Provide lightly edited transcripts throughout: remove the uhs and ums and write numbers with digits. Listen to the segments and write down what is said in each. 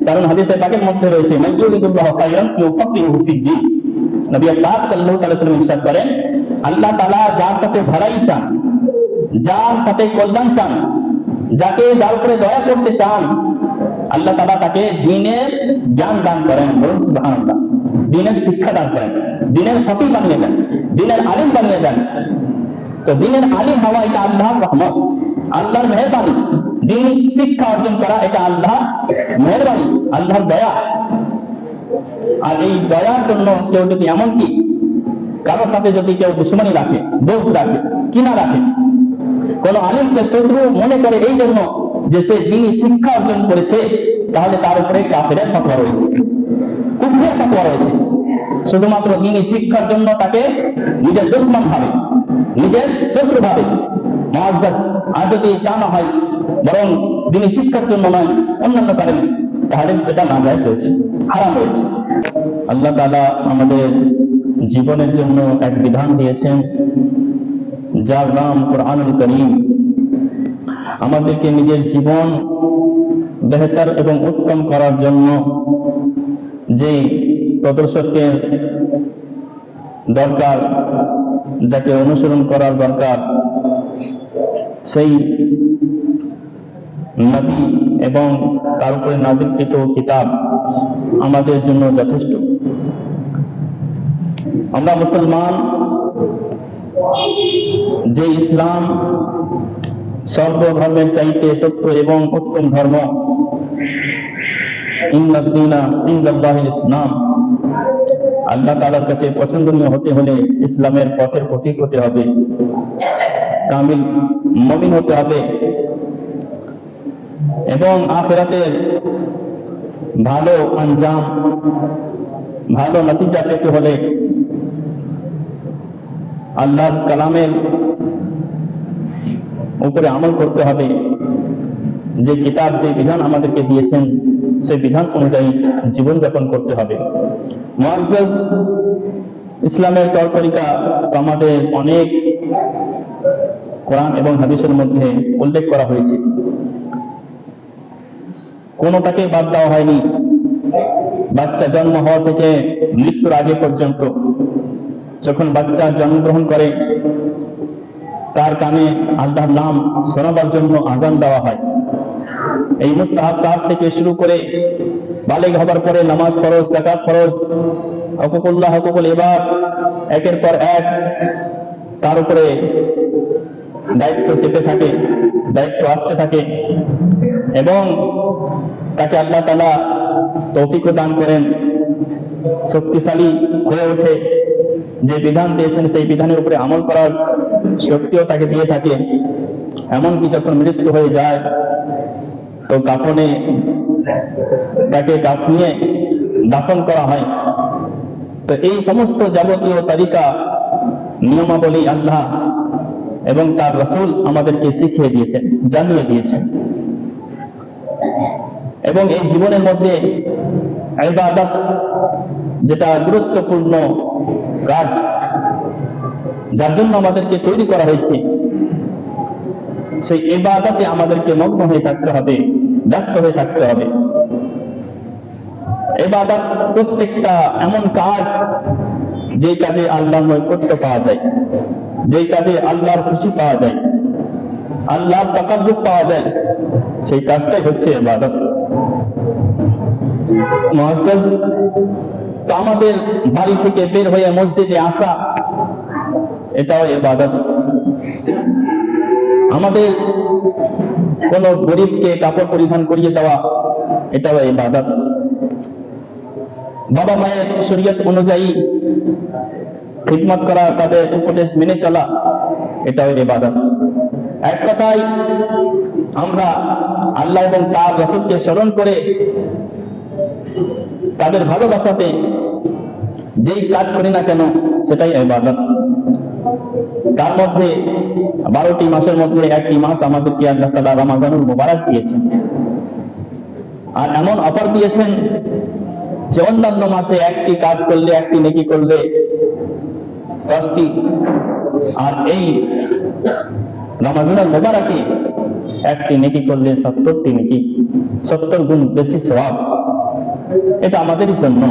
কারণ হাদিসে পাকের মধ্যে রয়েছে মান ইউরিদুল্লাহু খায়রান ইউফাক্কিহুহু ফিদ্দীন। নবী পাক সাল্লাল্লাহু আলাইহি ওয়াসাল্লাম ইরশাদ করেন, আল্লাহ তাআলা যার সাথে ভালাই চান, যার সাথে কল্যাণ চান, যার উপরে দয়া করতে চান, আল্লাহ তাআলা তাকে দ্বীনের জ্ঞান দান করেন। বলুন সুবহানাল্লাহ। দ্বীনের শিক্ষা দান করেন, দ্বীনের ফকিহ বানিয়ে দেন, দ্বীনের আলিম বানিয়ে দেন। তো দ্বীনের আলিম হওয়া এটা আল্লাহর রহমত, আল্লাহর মেহেরবানি। দ্বীন শিক্ষা অর্জন করা এটা আল্লাহর মেহেরবানি, আল্লাহর দয়া। আর এই দয়ার জন্য কেউ যদি এমনকি কারোর সাথে যদি কেউ দুশমনি রাখে, দোষ রাখে, কিনা রাখে, কোন আলিমকে শত্রু মনে করে এই জন্য যে সে দ্বীনি শিক্ষা অর্জন করেছে, তাহলে তার উপরে কাফেরের ফতোয়া রয়েছে, কুফরের ফতোয়া রয়েছে। শুধুমাত্র দ্বীনি শিক্ষার জন্য তাকে নিজের দুশমন ভাবে, নিজের শত্রু ভাবে মুআজ্জাজ। আর যদি তা না হয়, বরং দ্বীনি শিক্ষার জন্য নয়, অন্যান্য কারণে, তাহলে সেটা নাজায়েজ রয়েছে, হারাম রয়েছে। আল্লাহ তাআলা আমাদের জীবনের জন্য এক বিধান দিয়েছেন, যার নাম কুরআনুল কারীম। আমাদেরকে নিজের জীবন বেহতর এবং উত্তম করার জন্য যে প্রদর্শকের দরকার, যাকে অনুসরণ করার দরকার, সেই নবী এবং তার উপরে নাযিলকৃত কিতাব আমাদের জন্য যথেষ্ট। আমরা মুসলমান, যে ইসলাম সর্বধর্মের চাইতে সত্য এবং উত্তম ধর্ম, ইন্নাদ দীনা ইনদাল্লাহিল ইসলাম, আল্লাহ তাআলার কাছে পছন্দনীয় হতে হলে ইসলামের পথের পথিক হতে হবে, কামিল মুমিন হতে হবে, এবং আখিরাতের ভালো আঞ্জাম, ভালো নতিজা পেতে হলে আল্লাহর কালামের উপরে আমল করতে হবে। যে কিতাব, যে বিধান আমাদেরকে দিয়েছেন, সেই বিধান অনুযায়ী জীবনযাপন করতে হবে। মুআজ্জাজ ইসলামের তর তরিকা আমাদের অনেক কোরআন এবং হাদিসের মধ্যে উল্লেখ করা হয়েছে, কোনটাকে বাদ দেওয়া হয়নি। বাচ্চা জন্ম হওয়া থেকে মৃত্যুর আগে পর্যন্ত, যখন বাচ্চা জন্মগ্রহণ করে, তার কানে আল্লাহর নাম শোনাবার জন্য আযান দেওয়া হয়। এই মুস্তাহাব কাজ থেকে শুরু করে বালিগ হবার পরে নামাজ ফরজ, যাকাত ফরজ, হুকুকুল্লাহ, হুকুকুল ইবাদ, একের পর এক তার উপরে দায়িত্ব চেপে থাকে, দায়িত্ব আসতে থাকে, এবং তাকে আল্লাহ তাআলা তৌফিক দান করেন, শক্তিশালী হয়ে ওঠে। যে বিধান দিয়েছেন সেই বিধানের উপরে আমল করার শক্তিও তাকে দিয়ে থাকে। এমনকি যখন মৃত্যু হয়ে যায়, তো কাফনে তাকে কাফনিয়ে দাফন করা হয়। তো এই সমস্ত যাবতীয় তরিকা, নিয়মাবলী আল্লাহ এবং তার রাসূল আমাদেরকে শিখিয়ে দিয়েছেন, জানিয়ে দিয়েছেন। এবং এই জীবনের মধ্যে ইবাদত, যেটা গুরুত্বপূর্ণ কাজ, যার জন্য আমাদেরকে তৈরি করা হয়েছে, সেই ইবাদতে আমাদেরকে মগ্ন হয়ে থাকতে হবে, ব্যস্ত হয়ে থাকতে হবে। ইবাদত প্রত্যেকটা এমন কাজ, যে কাজে আল্লাহর নৈকট্য পাওয়া যায়, যে কাজে আল্লাহর খুশি পাওয়া যায়, আল্লাহর তাকাব্বুর পাওয়া যায়, সেই কাজটাই হচ্ছে ইবাদত। মুআজ্জাজ, তো আমাদের বাড়ি থেকে বের হয়ে মসজিদে আসা, এটাও ইবাদত। আমাদের কোন গরিবকে কাপড় পরিধান করিয়ে দেওয়া, এটাও ইবাদত। বাবা মায়ের শরীয়ত অনুযায়ী খিদমত করা, তাদের উপদেশ মেনে চলা, এটাও ইবাদত। এক কথায় আমরা আল্লাহ এবং তার রাসূলকে স্মরণ করে তাদের ভালোবাসাতে যেই কাজ করি না কেন, সেটাই ইবাদত। তার মধ্যে 12টি মাসের মধ্যে একটি মাস আমাদেরকে আল্লাহ তাআলা রমাদানুল মুবারক দিয়েছেন। আর এমন অফার দিয়েছেন যে অন্যান্য মাসে একটি কাজ করলে, একটি নেকি করলে 10টি, আর এই রমাদানুল মুবারকে একটি নেকি করলে 70টি নেকি, 70 গুণ বেশি সওয়াব। এটা আমাদেরই জন্য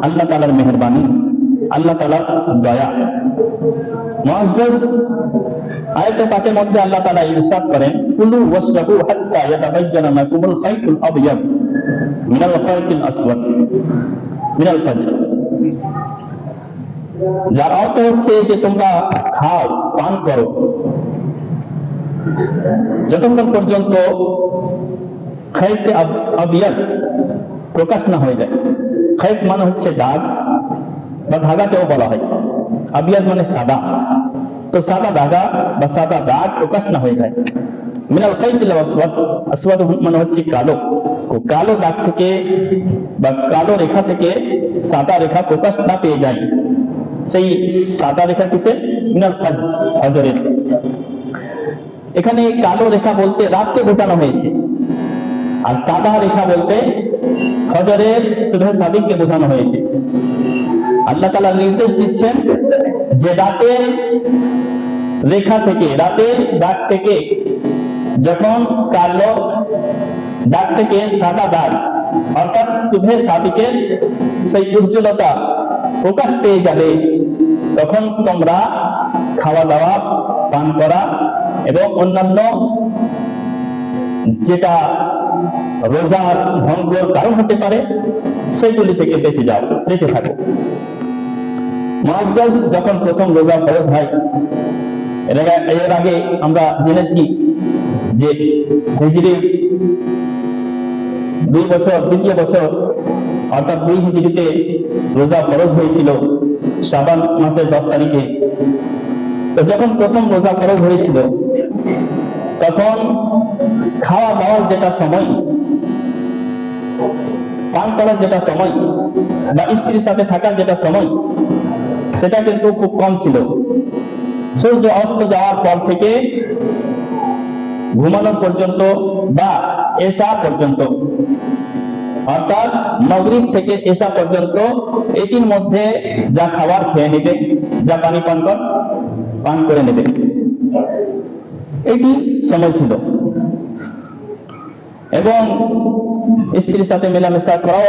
আল্লাহ তাআলার মেহেরবানি, আল্লাহ তাআলার দয়া। মুআজ্জাজ আয়াতে পাকের মধ্যে আল্লাহ তাআলা ইরশাদ করেন, কুলু ওয়াশরাবু হাত্তা ইয়াতাবায়্যানা লাকুমুল খাইতুল আবয়াদ মিনাল খাইতিল আসওয়াদ মিনাল ফাজর। যার অর্থ হচ্ছে যে তোমরা খাও, পান করো, যতক্ষণ পর্যন্ত খাইতে আবিয়াদ প্রকাশ না হয়ে যায়। খাইত মানে হচ্ছে দাগ বা ধাগাকেও বলা হয়, আবিয়াদ মানে সাদা। তো সাদা ধাগা বা সাদা দাগ প্রকাশ না হয়ে যায়। মিনাল খাইতিল আসওয়াদ, আসওয়াদ মানে হচ্ছে কালো। কালো দাগ থেকে বা কালো রেখা থেকে সাদা রেখা প্রকাশ না পেয়ে যায়, সেই সাদা রেখা কিসে? মিনাল ফজরের। এখানে কালো রেখা বলতে রাতকে বোঝানো হয়েছে, আর সাদা রেখা বলতে ফজরের সুবহে সাদিককে বোঝানো হয়েছে। আল্লাহ তাআলা নির্দেশ দিচ্ছেন যে রাতের রেখা থেকে, রাতের দাগ থেকে যখন কালো দাগ থেকে সাদা দাগ অর্থাৎ সুবহে সাদিকের সেই উজ্জ্বলতা প্রকাশ পেয়ে যাবে, তখন তোমরা খাওয়া দাওয়া, পান করা এবং অন্যান্য যেটা রোজার ভঙ্গের কারণ হতে পারে সেগুলি থেকে বেঁচে থাকো। মুআজ্জাজ যখন প্রথম রোজা ফরজ হয়, এর আগে আমরা জেনেছি যে হিজরির 2 বছর, দ্বিতীয় বছর অর্থাৎ 2 হিজরিতে রোজা ফরজ হয়েছিল শাবান মাসের 10 তারিখে। তো যখন প্রথম রোজা ফরজ হয়েছিল, তখন খাওয়া দাওয়ার যেটা সময়, পান করার যেটা সময় বা স্ত্রীর সাথে থাকার যেটা সময়, সেটা কিন্তু খুব কম ছিল। সূর্য অস্ত যাওয়ার পর থেকে ঘুমানো পর্যন্ত বা এশা পর্যন্ত, অর্থাৎ মাগরিব থেকে এশা পর্যন্ত, এটির মধ্যে যা খাবার খেয়ে নেবে, যা পানি পান করে নেবে, এটি সময় ছিল। এবং স্ত্রীর সাথে মেলামেশা করাও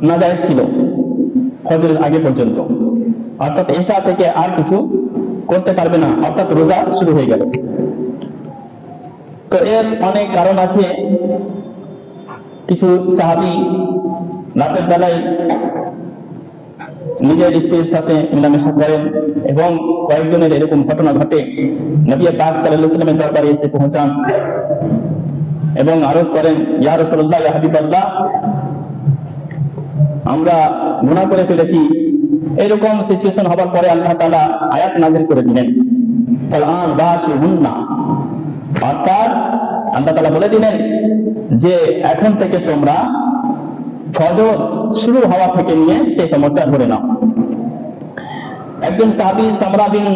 নাজায়েজ ছিল ফজরের আগে পর্যন্ত, অর্থাৎ এশা থেকে আর কিছু করতে পারবে না, অর্থাৎ রোজা শুরু হয়ে গেল। তো এর অনেক কারণ আছে। কিছু সাহাবী রাতের বেলায় নিজের স্ত্রীর সাথে মেলামেশা করেন এবং কয়েকজনের এরকম ঘটনা ঘটে। নবী পাক সাল্লাল্লাহু আলাইহি ওয়াসাল্লামের দরবারে এসে পৌঁছান এবং আরজ করেন, ইয়া রাসূলুল্লাহ, ইয়া হাবিবাল্লাহ, আমরা গুনাহ করে ফেলেছি। এরকম সিচুয়েশন হবার পরে আল্লাহ তাআলা আয়াত নাযিল করে দিলেন, ফালআন বাশিরুন্না, অর্থাৎ আল্লাহ তাআলা বলে দিলেন যে এখন থেকে তোমরা ফজর শুরু হওয়া থেকে নিয়ে সেই সময়টা ধরে নাও। একজন সাহাবী সামরা বিন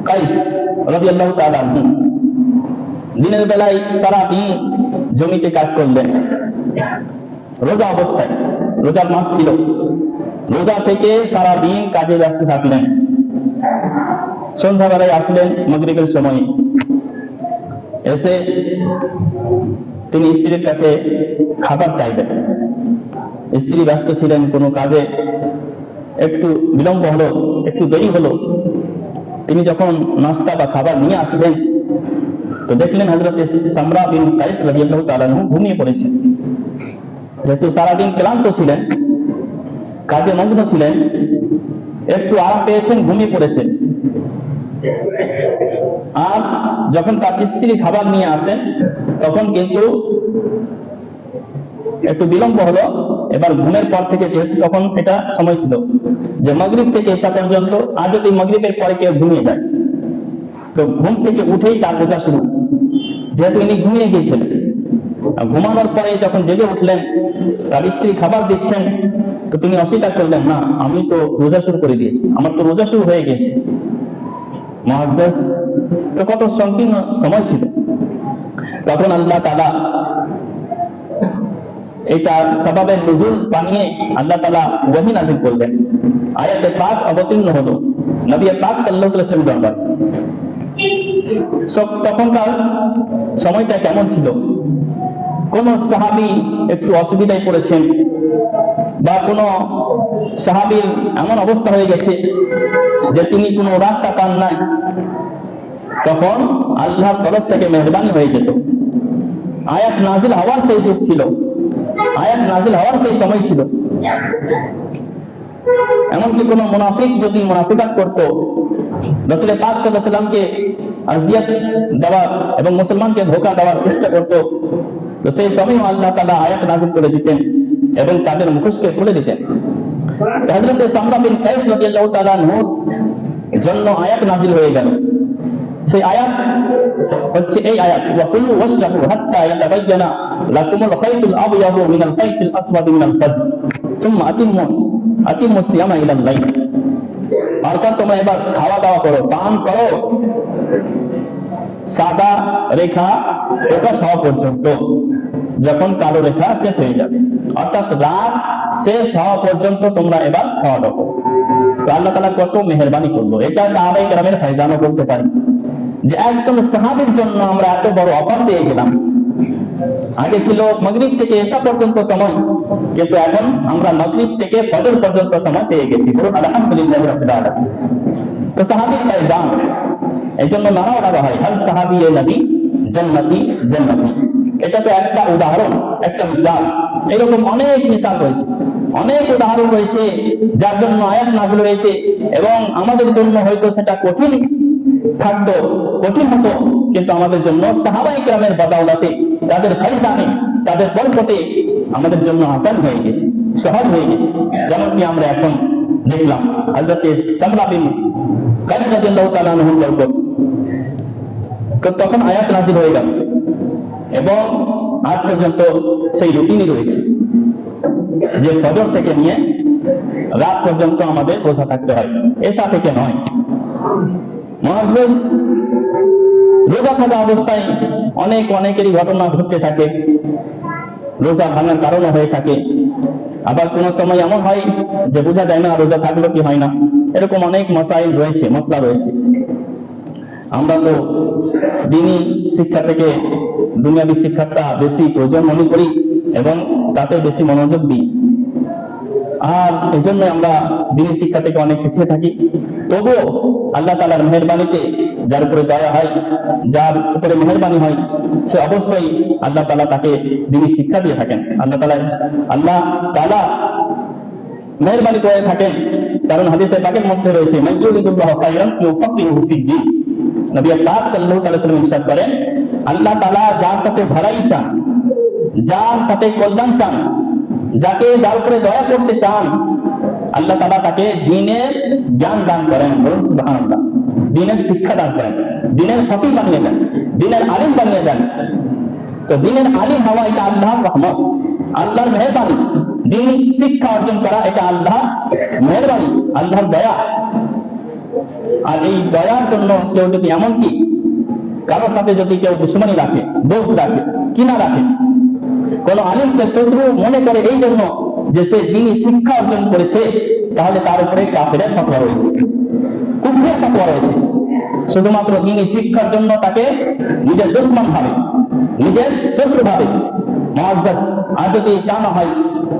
কাইস রাদিয়াল্লাহু তাআলা আনহু দিনের বেলায় সারা দিন জমিতে কাজ করলেন, রোজা অবস্থায়, রোজার মাস ছিল। রোজা থেকে সারা দিন কাজে ব্যস্ত থাকলেন। সন্ধ্যাবেলায় আসলেন মাগরিবের সময়, এসে তিনি স্ত্রীর কাছে খাবার চাইবেন। স্ত্রী ব্যস্ত ছিলেন কোনো কাজে, একটু বিলম্ব হলো, একটু দেরি হলো। তিনি যখন নাস্তা বা খাবার নিয়ে আসলেন, তো দেখলেন হযরত সামরা বিন কাইস রাদিয়াল্লাহু তাআলা আনহু ঘুমিয়ে পড়েছেন। যেহেতু সারাদিন ক্লান্ত ছিলেন, কাজে মগ্ন ছিলেন, একটু আরাম পেয়েছেন, ঘুমিয়ে পড়েছেন। আর যখন তার স্ত্রী খাবার নিয়ে আসেন, তখন কিন্তু একটু বিলম্ব হলো। এবার ঘুমের পর থেকে, যেহেতু তখন এটা সময় ছিল যে মাগরিব থেকে এশা পর্যন্ত, আর যদি মাগরিবের পরে কেউ ঘুমিয়ে যায়, তো ঘুম থেকে উঠেই তার রোজা শুরু। যেহেতু ইনি ঘুমিয়ে গিয়েছিলেন, ঘুমানোর পরে যখন জেগে উঠলেন, তার স্ত্রী খাবার দিচ্ছেন, তো তিনি অস্বীকার করলেন, না, আমি তো রোজা শুরু করে দিয়েছি, আমার তো রোজা শুরু হয়ে গেছে। মুআজ্জাজ তো কত সংকীর্ণ সময় ছিল। তখন আল্লাহ তাআলা এটা সাবাবের নুজুল বানিয়ে আল্লাহ তাআলা ওহী নাযিল করলেন। আয়াতে পাক অবতীর্ণ হলো নবী পাক সাল্লাল্লাহু আলাইহি ওয়াসাল্লাম দরবারে। তখনকার সময়টা কেমন ছিল? কোন সাহাবী একটু অসুবিধায় পড়েছেন বা কোন সাহাবীর এমন অবস্থা হয়ে গেছে যে তিনি কোনো রাস্তা পান নাই, তখন আল্লাহর তরফ থেকে মেহরবানি হয়ে যেত। আয়াত নাজিল হওয়ার সেই যুগ ছিল, আয়াত নাজিল হওয়ার সেই সময় ছিল। এমনকি কোন মুনাফিক যদি মুনাফিকাত করতো, রাসূল পাক সাল্লাল্লাহু আলাইহি ওয়াসাল্লামকে আযিয়াত দেওয়ার এবং মুসলমানকে ধোঁকা দেওয়ার চেষ্টা করতো, তো সেই সময় আল্লাহ তাআলা আয়াত নাজিল করে দিতেন এবং তাদের মুখোশকে খুলে দিতেন। হযরত সামরা বিন কায়েস রাদিয়াল্লাহু তাআলা আনহুর জন্য আয়াত নাজিল হয়ে গেল। সেই আয়াত হচ্ছে এই আয়াত, ওয়া কুলু ওয়াশরাবু হাত্তা ইয়াতাবায়্যানা লাকুমুল খায়তুল আবয়াদু মিনাল খায়তিল আসওয়াদি মিনাল ফাজর সুম্মা আতিম্মু সিয়ামা ইলাল লাইল। অর্থাৎ তোমরা এবার খাওয়া দাওয়া করো, পান করো সাদা রেখা প্রকাশ হওয়া পর্যন্ত, যখন কালো রেখা শেষ হয়ে যাবে, অর্থাৎ রাত শেষ হওয়া পর্যন্ত তোমরা এবার খাওয়া দাওয়া করো। তো আল্লাহ তাআলা কত মেহেরবানি করলো। এটা সাহাবায়ে কেরামের ফায়জানও বলতে পারি যে একদম সাহাবীর জন্য আমরা এত বড় অফার পেয়ে গেলাম। আগে ছিল মাগরিব থেকে এশা পর্যন্ত সময়, কিন্তু এখন আমরা মাগরিব থেকে ফজর পর্যন্ত সময় পেয়ে গেছি। বলুন আলহামদুলিল্লাহ রাব্বিল আলামিন। তো সাহাবীর ফায়জান, এই জন্য নারাও লাগা হয় হাল সাহাবী এ নবী জান্নাতি জান্নাতি। এটা তো একটা উদাহরণ, একটা মিসাল। এরকম অনেক মিসাল রয়েছে, অনেক উদাহরণ রয়েছে যার জন্য আয়াত নাযিল হয়েছে, এবং আমাদের জন্য হয়তো সেটা কঠিন থাকতো, কঠিন হতো, কিন্তু আমাদের জন্য সাহাবায়ে কেরামের বদৌলতে, তাদের ফায়জানে, তাদের বরকতে আমাদের জন্য আসান হয়ে গেছে, সহজ হয়ে গেছে। যেমন কি আমরা এখন দেখলাম হযরত সামরা বিন কায়েস রাদিয়াল্লাহু তাআলা আনহুর বরকত। তো তখন আয়াত নাযিল হয়ে গেল এবং আজ পর্যন্ত সেই রুটিনই রয়েছে যে ফজর থেকে নিয়ে রাত পর্যন্ত আমাদের রোজা থাকতে হয়, এশা থেকে নয়। মুআজ্জাজ, রোজা থাকা অবস্থায় অনেকেরই ঘটনা ঘটতে থাকে, রোজা ভাঙার কারণও হয়ে থাকে। আবার কোন সময় এমন হয় যে বোঝা যায় না রোজা থাকলো কি হয় না, এরকম অনেক মাসাইল রয়েছে, মসলা রয়েছে। আমরা তো দ্বীনি শিক্ষা থেকে দুনিয়াবী শিক্ষাটা বেশি প্রয়োজন মনে করি এবং তাতে বেশি মনোযোগ দিই, আর এই জন্য আমরা দ্বীনি শিক্ষা থেকে অনেক পিছিয়ে থাকি। তবুও আল্লাহ তাআলার মেহেরবানিতে যার উপরে দয়া হয়, যার উপরে মেহেরবানি হয়, সে অবশ্যই আল্লাহ তাআলা তাকে দ্বীনি শিক্ষা দিয়ে থাকেন। আল্লাহ তাআলা মেহেরবানি করে থাকেন, কারণ হাদিসে পাকের মধ্যে রয়েছে মান ইউরিদুল্লাহু খায়রান ইউফাক্কিহু ফিদ্দীন। নবী পাক সাল্লাল্লাহু আলাইহি ওয়াসাল্লাম ইরশাদ করেন, আল্লাহ তাআলা যার সাথে ভালাই চান, যার সাথে কল্যাণ চান, যার উপরে দয়া করতে চান, আল্লাহ তাআলা তাকে দ্বীনের জ্ঞান দান করেন। বলুন সুবহানাল্লাহ। দ্বীনের শিক্ষা দান করেন, দ্বীনের ফকিহ বানিয়ে দেন, দ্বীনের আলিম বানিয়ে দেন। তো দ্বীনের আলিম হওয়া এটা আল্লাহর রহমত, আল্লাহর মেহেরবানি। দ্বীনি শিক্ষা অর্জন করা এটা আল্লাহর মেহেরবানি, আল্লাহর দয়া। আর এই দয়ার জন্য কেউ যদি এমনকি কারোর সাথে যদি কেউ দুশমনি রাখে, দোষ রাখে, কিনা রাখে, কোন আলিমকে শত্রু মনে করে এই জন্য যে সে দ্বীনি শিক্ষা অর্জন করেছে, তাহলে তার উপরে কাফেরের ফতোয়া রয়েছে, কুফরের ফতোয়া রয়েছে। শুধুমাত্র দ্বীনি শিক্ষার জন্য তাকে নিজের দুশমন ভাবে, নিজের শত্রু ভাবে। মুআজ্জাজ, আর যদি তা না হয়,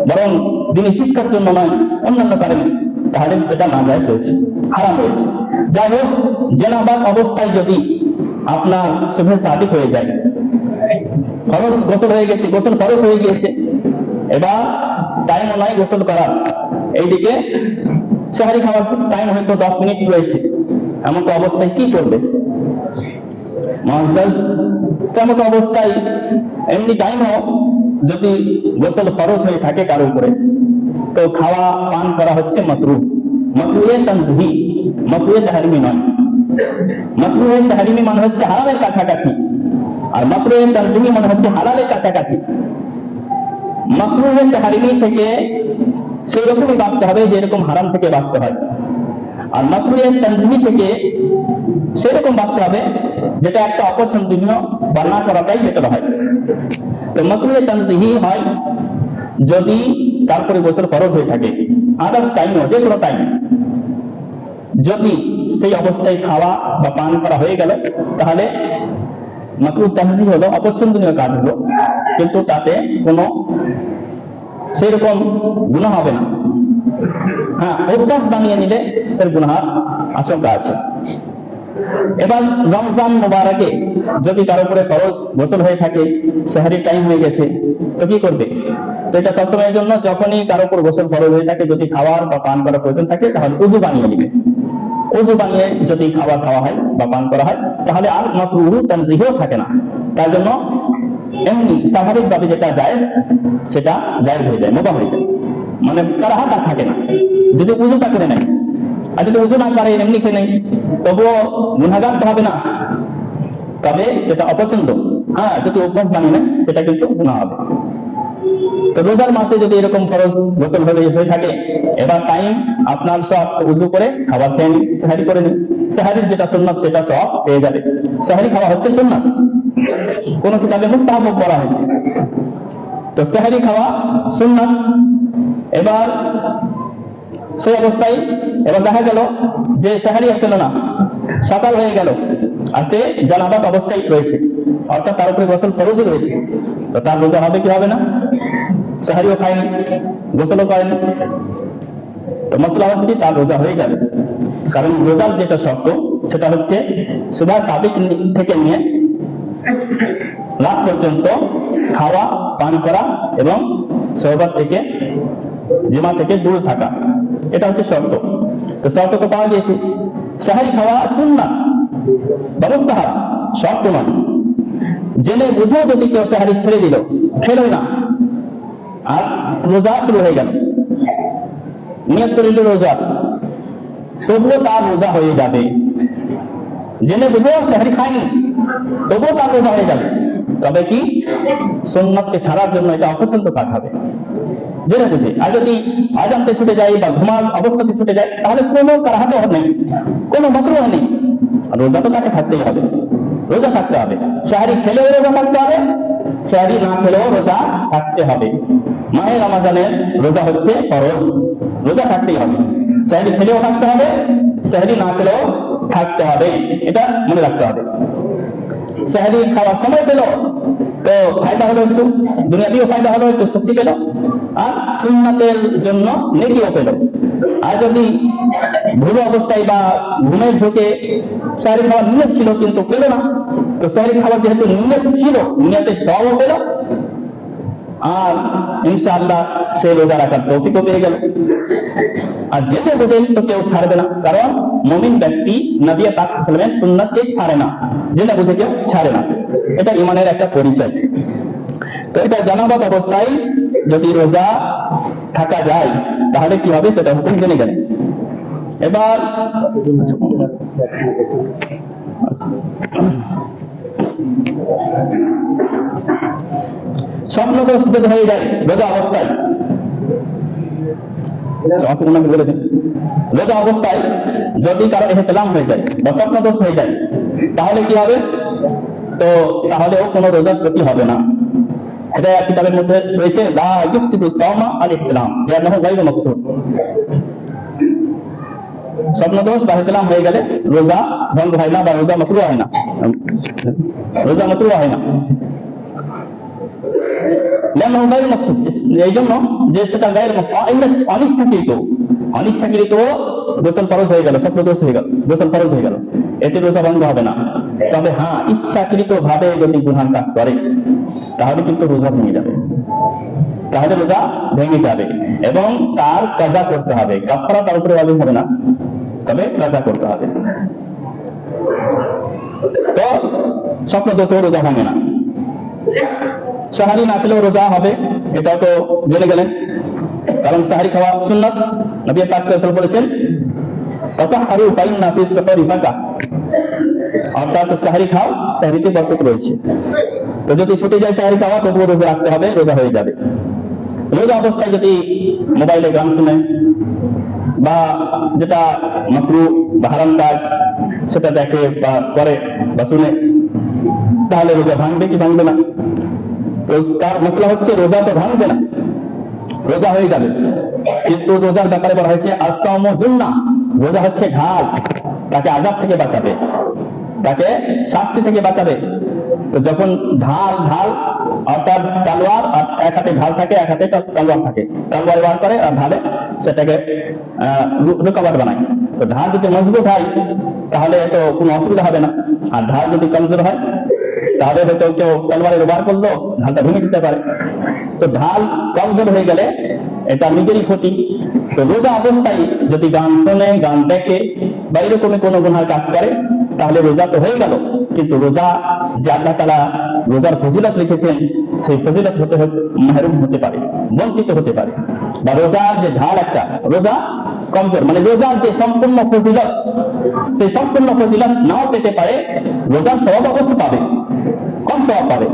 বরং দ্বীনি শিক্ষার জন্য নয়, অন্যান্য কারণে, তাহলে সেটা নাজায়েজ হয়েছে, হারাম হয়েছে। যাই হোক, জেনাবাদ অবস্থায় যদি আপনার শুভে সাদিক হয়ে যায়, ফরজ গোসল হয়ে গেছে, গোসল ফরজ হয়ে গিয়েছে, এবার টাইমও নাই গোসল করার, এইদিকে সেহরি খাওয়ার টাইম হয়তো 10 মিনিট রয়েছে, এমন তো অবস্থায় কি করবে মুআজ্জাজ? তেমন অবস্থায় এমনি টাইমও যদি গোসল ফরজ হয়ে থাকে কারো উপরে, তো খাওয়া পান করা হচ্ছে মাকরুহ, মাকরুহে তানজিহি, মাকরুহে তাহরিমি নয়। মাকরুহে তাহরিমি মানে হচ্ছে হারামের কাছাকাছি, আর মাকরুহে তানজিহি মানে হচ্ছে হালালের কাছাকাছি। মাকরুহে তাহরিমি থেকে সেই রকমই বাঁচতে হবে যেরকম হারাম থেকে বাঁচতে হয়, আর মাকরুহে তানজিহি থেকে সেরকম বাঁচতে হবে যেটা একটা অপছন্দনীয় বা না করাটাই বেটার হয়। তো মাকরুহে তানজিহি হয় যদি তারপরে গোসল ফরজ হয়ে থাকে, আদার্স টাইমও, যে কোনো টাইম যদি সেই অবস্থায় খাওয়া বা পান করা হয়ে গেল, তাহলে মাকরুহ তানজিহি হলো, অপছন্দনীয় কাজ হলো। কিন্তু তাতে কোনো সেরকম গুনাহ হবে না। হ্যাঁ, অভ্যাস বানিয়ে নিলে এর গুনাহের আশঙ্কা আছে। এবার রমজান মুবারকে যদি কারো উপরে ফরজ গোসল হয়ে থাকে, সেহরির টাইম হয়ে গেছে, তো কি করবে? তো এটা সবসময়ের জন্য যখনই কারো উপর গোসল ফরজ হয়ে থাকে, যদি খাওয়ার বা পান করার প্রয়োজন থাকে, তাহলে উযু বানিয়ে নিবে। উযু বানিয়ে যদি খাবার খাওয়া হয় বা পান করা হয়, তাহলে আর মাকরুহ তানজিহও থাকে না। তার জন্য এমনি স্বাভাবিক ভাবে যেটা জায়েজ, সেটা জায়েজ হয়ে যায়, মুবাহ হয়ে যায়, মানে কারাহাত আর থাকে না। যদি উযুটা করে নেয়, আর যদি উযু না করে এমনি খেয়ে নেই, তবুও গুনাহগার তো হবে না, তবে সেটা অপছন্দ। হ্যাঁ, যদি অভ্যাস বানিয়ে নেয় সেটা কিন্তু গুনাহ হবে। তো রোজার মাসে যদি এরকম ফরজ গোসল হয়ে থাকে, এবার টাইম আপনার সব উযু করে খাবার খেয়ে নিন, সেহরি করে নিন। সেহরির যেটা সুন্নাত সেটা সব পেয়ে যাবে। সেহরি খাওয়া হচ্ছে সুন্নাত, কোন কিতাবে মুস্তাহাব বলা হয়েছে, তো সেহরি খাওয়া সুন্নাত। এবার সেই অবস্থায় এবার দেখা গেল যে সেহরি হলো না, সকাল হয়ে গেল, আর সে জানাবাত অবস্থায় রয়েছে, অর্থাৎ তার উপরে গোসল ফরজই রয়েছে, তো তার রোজা হবে কি হবে না? সেহরিও খায়নি, গোসলও করেনি, তো মসলা হচ্ছে তার রোজা হয়ে যাবে। কারণ রোজার যেটা শর্ত সেটা হচ্ছে সুবহ সাদিক থেকে নিয়ে রাত পর্যন্ত খাওয়া, পান করা এবং শরবত থেকে, জিমা থেকে দূর থাকা, এটা হচ্ছে শর্ত। তো শর্ত তো পাওয়া গিয়েছে। সেহরি খাওয়া সুন্নাত বা মুস্তাহাব, শর্ত নয়। জেনে বুঝেও যদি কেউ সেহরি ছেড়ে দিল, খেলো না, আর রোজা শুরু হয়ে গেল, নিয়ত করে নিল রোজা, তবুও তার রোজা হয়ে যাবে। জেনে বুঝেও সেহরি খায়নি, তবুও তার রোজা হয়ে যাবে। তবে কি সুন্নাতকে ছাড়ার জন্য এটা অপছন্দ কাজ হবে, জেনে বুঝে। আর যদি আজানতে ছুটে যায় বা ঘুমার অবস্থাতে ছুটে যায়, তাহলে কোনো কারাহাত নেই, কোনো মাকরুহ নেই, রোজা তো তাকে থাকতেই হবে, রোজা থাকতে হবে। সেহরি খেলেও রোজা থাকতে হবে, সেহরি না খেলেও রোজা থাকতে হবে। মাহে রমজানের রোজা হচ্ছে ফরজ, রোজা থাকতেই হবে। সেহরি খেলেও থাকতে হবে, সেহরি না খেলেও থাকতে হবে, এটা মনে রাখতে হবে। সেহরি খাওয়ার সময় পেল তো ফায়দা হলো, একটু দুনিয়াতেও ফায়দা হলো, একটু শক্তি পেল, আর সুন্নাতের জন্য নেকিও পেল। আর যদি ভুল অবস্থায় বা ঘুমের ঝোঁকে সেহরি খাওয়ার নিয়ত ছিল কিন্তু পেল না, তো সেহরি খাওয়ার যেহেতু নিয়ত ছিল, নিয়তের সওয়াবও পেল, আর ইনশাআল্লাহ সে রোজা রাখার তৌফিকও পেয়ে গেল। আর জেনে বুঝে তো কেউ ছাড়বে না, কারণ মুমিন ব্যক্তি নবী পাক সাল্লাল্লাহু আলাইহি ওয়াসাল্লামের সুন্নাতকে ছাড়ে না, জেনে বুঝে কেউ ছাড়ে না, এটা ঈমানের একটা পরিচয়। তো এটা জানাবাত অবস্থায় যদি রোজা থাকা যায়, তাহলে কি হবে সেটা হুকুম জেনে গেলেন। এবার স্বপ্নদোষ যদি হয়ে যায় রোজা অবস্থায়, রোজা অবস্থায় যদি কারো ইহতিলাম হয়ে যায় বা স্বপ্নদোষ হয়ে যায়, তাহলে কি হবে? তো তাহলেও কোনো রোজার ক্ষতি হবে না। এটা কিতাবের মধ্যে রয়েছে, লা ইউফসিদু সাওমা আল ইহতিলাম লিআন্নাহু গায়রু মাকসুদ। স্বপ্নদোষ বা ইহতিলাম হয়ে গেলে রোজা ভঙ্গ হয় না বা রোজা মাকরুহ হয় না, রোজা মাকরুহ হয় না। এই জন্য যে সেটা অনিচ্ছাকৃত গোসল ফরজ হয়ে গেল, স্বপ্নদোষ হয়ে গেল, গোসল ফরজ হয়ে গেল, এতে রোজা ভঙ্গ হবে না। তবে হ্যাঁ, ইচ্ছাকৃত ভাবে যদি গুনাহ কাজ করে তাহলে কিন্তু রোজা ভেঙে যাবে, তাহলে রোজা ভেঙে যাবে এবং তার কাজা করতে হবে। কাফারা তার উপরে ওয়াজিব হবে না, তবে কাজা করতে হবে। তো স্বপ্নদোষ রোজা ভাঙে না। সেহরি না খেলেও রোজা হবে, এটাও তো জেনে গেলেন, কারণ সেহরি খাওয়া সুন্নাত। নবী পাক সাল্লাল্লাহু আলাইহি ওয়াসাল্লাম বলেছেন, তাসাহহারু ফাইন্না ফিস সাহরি বারাকা, অর্থাৎ সেহরি খাও, সেহরিতে বরকত রয়েছে। তো যদি ছুটে যায় সেহরি খাওয়া, তবুও রোজা রাখতে হবে, রোজা হয়ে যাবে। রোজা অবস্থায় যদি মোবাইলে গান শুনে বা যেটা মাকরুহ বা হারাম কাজ সেটা দেখে বা করে বা শুনে, তাহলে রোজা ভাঙবে কি ভাঙবে না? তার মশলা হচ্ছে রোজা তো ভাঙবে না, রোজা হয়ে যাবে। কিন্তু রোজার ব্যাপারে বলা হয়েছে আস-সাওমু জুন্নাহ, রোজা হচ্ছে ঢাল, তাকে আযাব থেকে বাঁচাবে, তাকে শাস্তি থেকে বাঁচাবে। তো যখন ঢাল অর্থাৎ তলোয়ার, আর এক হাতে ঢাল থাকে, এক হাতে তলোয়ার থাকে, তলোয়ার বার করে আর ঢালে সেটাকে রুকাবট বানায়। তো ঢাল যদি মজবুত হয় তাহলে তো কোনো অসুবিধা হবে না, আর ঢাল যদি কমজোর হয় তাহলে হয়তো কেউ তলোয়ারের বার করলো, ঢালটা ভেঙে দিতে পারে। তো ঢাল কমজোর হয়ে গেলে এটা নিজেরই ক্ষতি। তো রোজা অবস্থায় যদি গান শোনে, গান দেখে বা এরকমই কোনো গুনার কাজ করে তাহলে রোজা তো হয়ে গেল, কিন্তু রোজা যে আল্লাহ তাআলা রোজার ফজিলত লিখেছেন সেই ফজিলত হতে মাহরুম হতে পারে, বঞ্চিত হতে পারে। বা রোজার যে ঢাল একটা, রোজা কমজোর মানে রোজার যে সম্পূর্ণ ফজিলত সেই সম্পূর্ণ ফজিলত নাও পেতে পারে, রোজার সওয়াব অবশ্য পাবে, কম সওয়াব পাবে।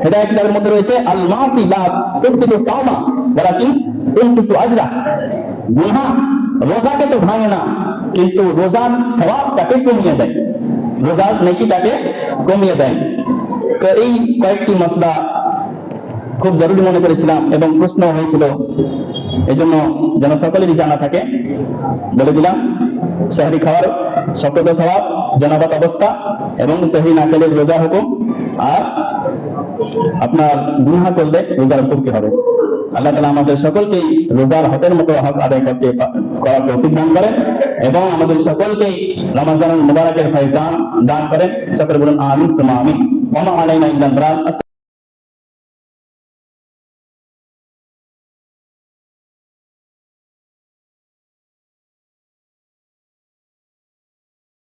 হেদায়েত কিতাবের মধ্যে রয়েছে আল মাসি লা তুসিবু সাওমা ওয়ালাকিন তুনকিসু আজরা। গুনাহ রোজাকে তো ভাঙে না, কিন্তু রোজার সওয়াবটাকে কমিয়ে দেয়, রোজার নেকিটাকে কমিয়ে দেয়। তো এই কয়েকটি মাসলা খুব জরুরি মনে করেছিলাম এবং প্রশ্ন হয়েছিল, এই জন্য যেন সকলেরই জানা থাকে বলে দিলাম। সেহরি খাওয়ার শক্ত স্বভাব, জনাবত অবস্থা এবং সেহরি না খেলে রোজা হুকুম, আর আপনার গুনাহ করলে রোজার উপর কি হবে। আল্লাহ তাআলা আমাদের সকলকেই রোজার হকের মতো হক আদায় করতে করার তৌফিক দান করেন এবং আমাদের সকলকেই রমজানুল মুবারকের ফয়জান দান করেন। সকলে বলুন আমিন সুম্মা আমিন। ওয়া মা আলাইনা ইল্লাল বালাগ।